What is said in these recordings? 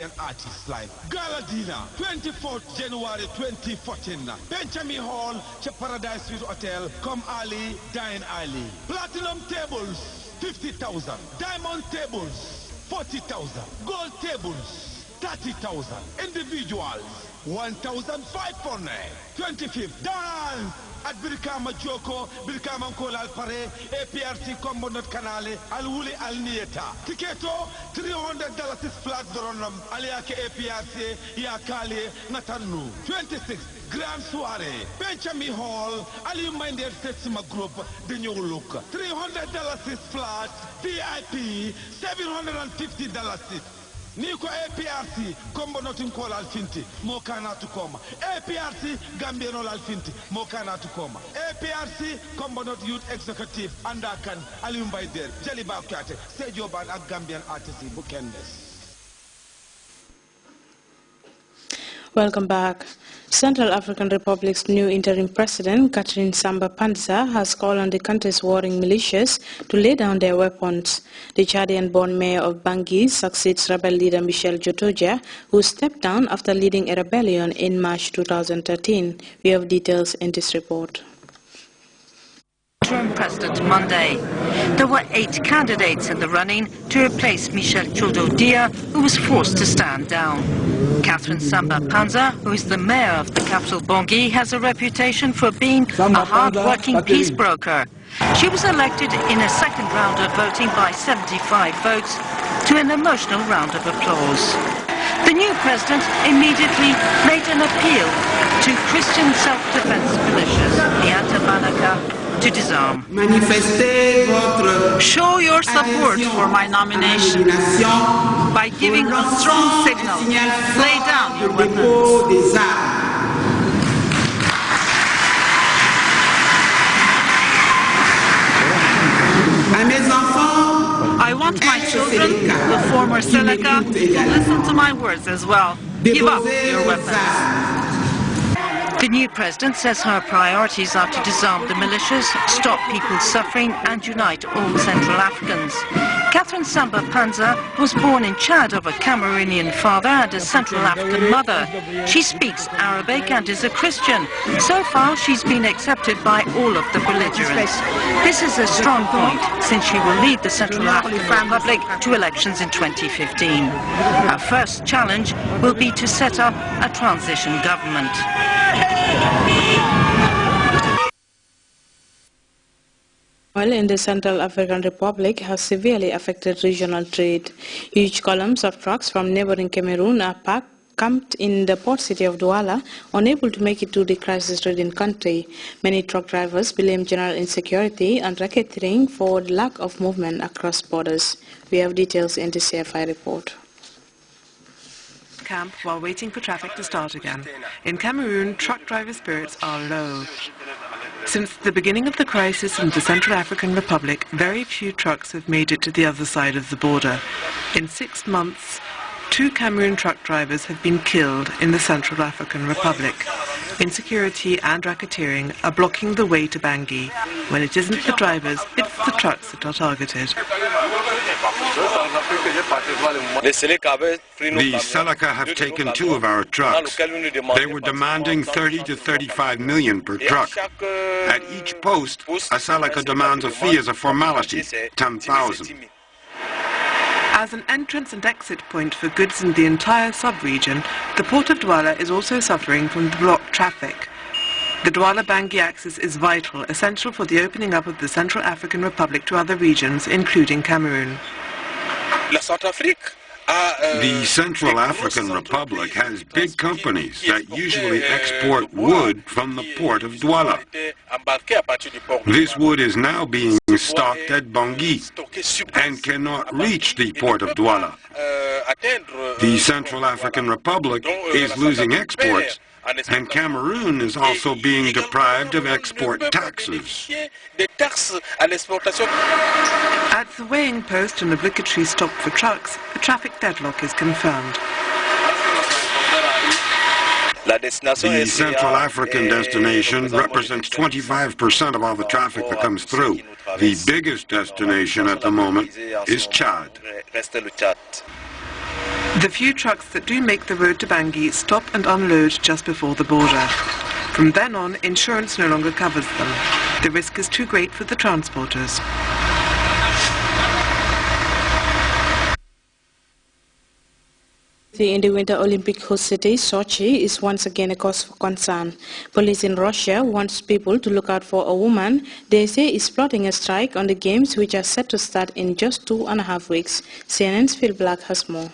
An artist live. Gala dinner, 24th January 2014. Benjamin Hall, Paradise Suite Hotel. Come early, dine early. Platinum tables, 50,000. Diamond tables, 40,000. Gold tables, 30,000. Individuals, 1,500. 25th, dance at Birkama Joko, Birkama Kola Pare, APRC Combo Not Canale, Al Wuli Al Nieta. Tiketo, $300 is flat dronum, Aliake APRC, Yakali, Natanu. 26th, Grand Soiree, Benjamin Hall, Ali Minded Setsima Group, the new look. $300 is flat, VIP, $750 is. Niko APRC, Combo Notin Call Alfinti, Mokana to come. APRC, Gambiano Alfinti, Mokana to come. APRC, Combo Not Youth Executive, Andakan, Aliumbai there, Jellyba Kate, Sejoban at Gambian Artist, Bukendes. Welcome back. Central African Republic's new interim president, Catherine Samba-Panza, has called on the country's warring militias to lay down their weapons. The Chadian-born mayor of Bangui succeeds rebel leader Michel Djotodia, who stepped down after leading a rebellion in March 2013. We have details in this report. Interim President Monday. There were 8 candidates in the running to replace Michel Djotodia, who was forced to stand down. Catherine Samba-Panza, who is the mayor of the capital Bangui, has a reputation for being a hard-working peace broker. She was elected in a second round of voting by 75 votes to an emotional round of applause. The new president immediately made an appeal to Christian self-defense militias, the Antabanaka, to disarm. Show your support for my nomination by giving a strong signal. Lay down your weapons. I want my children, the former Seleka, to listen to my words as well. Give up your weapons. The new president says her priorities are to disarm the militias, stop people's suffering and unite all Central Africans. Catherine Samba-Panza was born in Chad of a Cameroonian father and a Central African mother. She speaks Arabic and is a Christian. So far, she's been accepted by all of the belligerents. This is a strong point, since she will lead the Central African Republic to elections in 2015. Her first challenge will be to set up a transition government. Oil in the Central African Republic has severely affected regional trade. Huge columns of trucks from neighboring Cameroon are camped in the port city of Douala, unable to make it to the crisis-ridden country. Many truck drivers blame general insecurity and racketeering for the lack of movement across borders. We have details in the CFI report. Camp while waiting for traffic to start again. In Cameroon, truck driver spirits are low. Since the beginning of the crisis in the Central African Republic, very few trucks have made it to the other side of the border. In 6 months, 2 Cameroon truck drivers have been killed in the Central African Republic. Insecurity and racketeering are blocking the way to Bangui. When it isn't the drivers, it's the trucks that are targeted. The Seleka have taken 2 of our trucks. They were demanding 30 to 35 million per truck. At each post, a Seleka demands a fee as a formality, 10,000. As an entrance and exit point for goods in the entire sub-region, the port of Douala is also suffering from the blocked traffic. The Douala-Bangui axis is vital, essential for the opening up of the Central African Republic to other regions, including Cameroon. The Central African Republic has big companies that usually export wood from the port of Douala. This wood is now being stocked at Bangui and cannot reach the port of Douala. The Central African Republic is losing exports, and Cameroon is also being deprived of export taxes. At the weighing post, an obligatory stop for trucks, a traffic deadlock is confirmed. The Central African destination represents 25% of all the traffic that comes through. The biggest destination at the moment is Chad. The few trucks that do make the road to Bangui stop and unload just before the border. From then on, insurance no longer covers them. The risk is too great for the transporters. In the Winter Olympic host city, Sochi is once again a cause for concern. Police in Russia wants people to look out for a woman they say is plotting a strike on the games, which are set to start in just 2.5 weeks. CNN's Phil Black has more.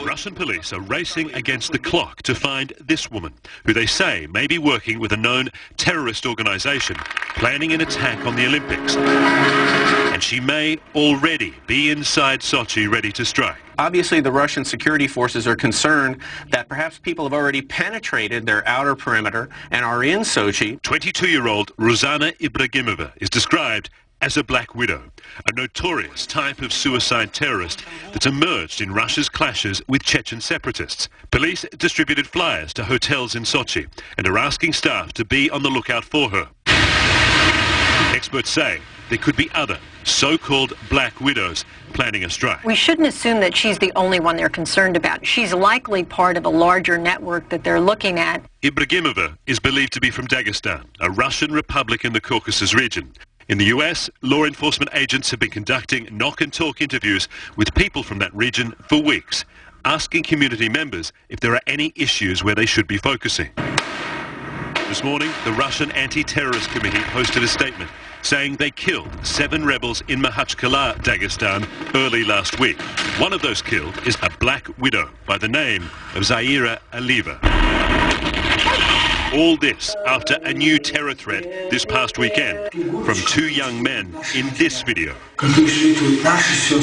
Russian police are racing against the clock to find this woman, who they say may be working with a known terrorist organization, planning an attack on the Olympics. And she may already be inside Sochi ready to strike. Obviously, the Russian security forces are concerned that perhaps people have already penetrated their outer perimeter and are in Sochi. 22-year-old Rozana Ibragimova is described as a black widow, a notorious type of suicide terrorist that's emerged in Russia's clashes with Chechen separatists. Police distributed flyers to hotels in Sochi and are asking staff to be on the lookout for her. Experts say there could be other so-called black widows planning a strike. We shouldn't assume that she's the only one they're concerned about. She's likely part of a larger network that they're looking at. Ibragimova is believed to be from Dagestan, a Russian republic in the Caucasus region. In the US, law enforcement agents have been conducting knock-and-talk interviews with people from that region for weeks, asking community members if there are any issues where they should be focusing. This morning, the Russian Anti-Terrorist Committee posted a statement saying they killed 7 rebels in Makhachkala, Dagestan, early last week. One of those killed is a black widow by the name of Zaira Alieva. All this after a new terror threat this past weekend from 2 young men in this video,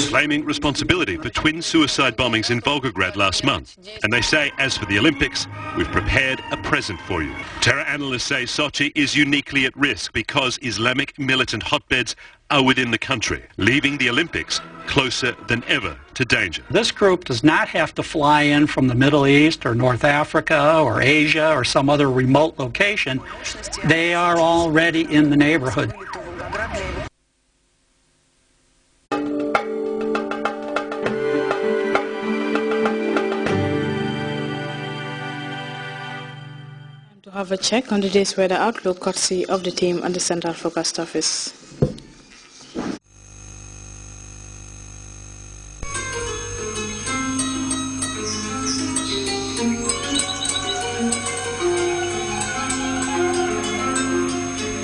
claiming responsibility for twin suicide bombings in Volgograd last month. And they say, as for the Olympics, we've prepared a present for you. Terror analysts say Sochi is uniquely at risk because Islamic militant hotbeds are within the country, leaving the Olympics closer than ever to danger. This group does not have to fly in from the Middle East or North Africa or Asia or some other remote location. They are already in the neighborhood. To have a check on the day's weather outlook, courtesy of the team at the Central Forecast Office.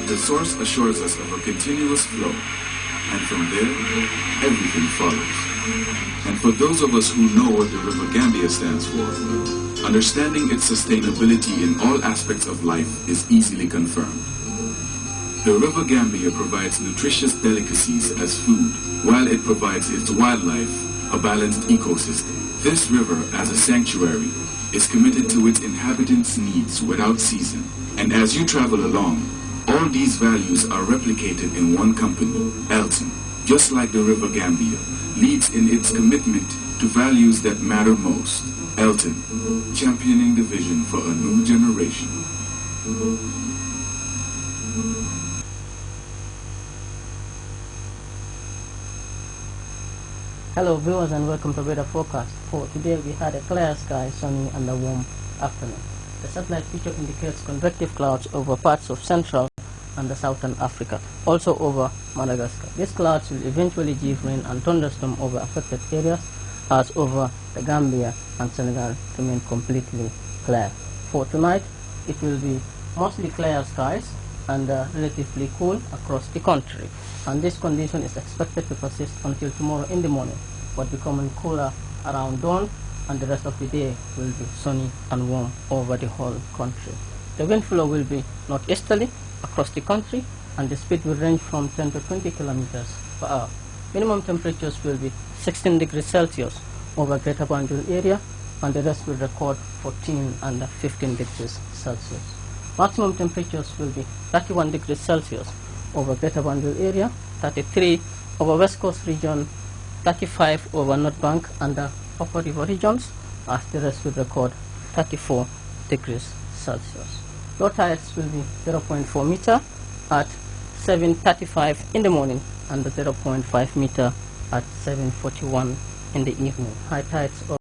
The source assures us of a continuous flow, and from there, everything follows. And for those of us who know what the River Gambia stands for, understanding its sustainability in all aspects of life is easily confirmed. The River Gambia provides nutritious delicacies as food, while it provides its wildlife a balanced ecosystem. This river, as a sanctuary, is committed to its inhabitants' needs without season. And as you travel along, all these values are replicated in one company, Elton, just like the River Gambia, leads in its commitment to values that matter most. Elton, championing the vision for a new generation. Hello viewers and welcome to weather forecast. For today we had a clear sky, sunny and a warm afternoon. The satellite picture indicates convective clouds over parts of Central and the Southern Africa, also over Madagascar. These clouds will eventually give rain and thunderstorm over affected areas, as over the Gambia and Senegal remain completely clear. For tonight, it will be mostly clear skies and relatively cool across the country. And this condition is expected to persist until tomorrow in the morning, but becoming cooler around dawn, and the rest of the day will be sunny and warm over the whole country. The wind flow will be northeasterly across the country, and the speed will range from 10 to 20 kilometers per hour. Minimum temperatures will be 16 degrees Celsius over Greater Banjul area, and the rest will record 14 and 15 degrees Celsius. Maximum temperatures will be 31 degrees Celsius over Greater Banjul area, 33 over West Coast region, 35 over North Bank and the Upper River regions, as the rest will record 34 degrees Celsius. Low tides will be 0.4 meter at 7:35 in the morning and 0.5 meter at 7:41 in the evening. High tides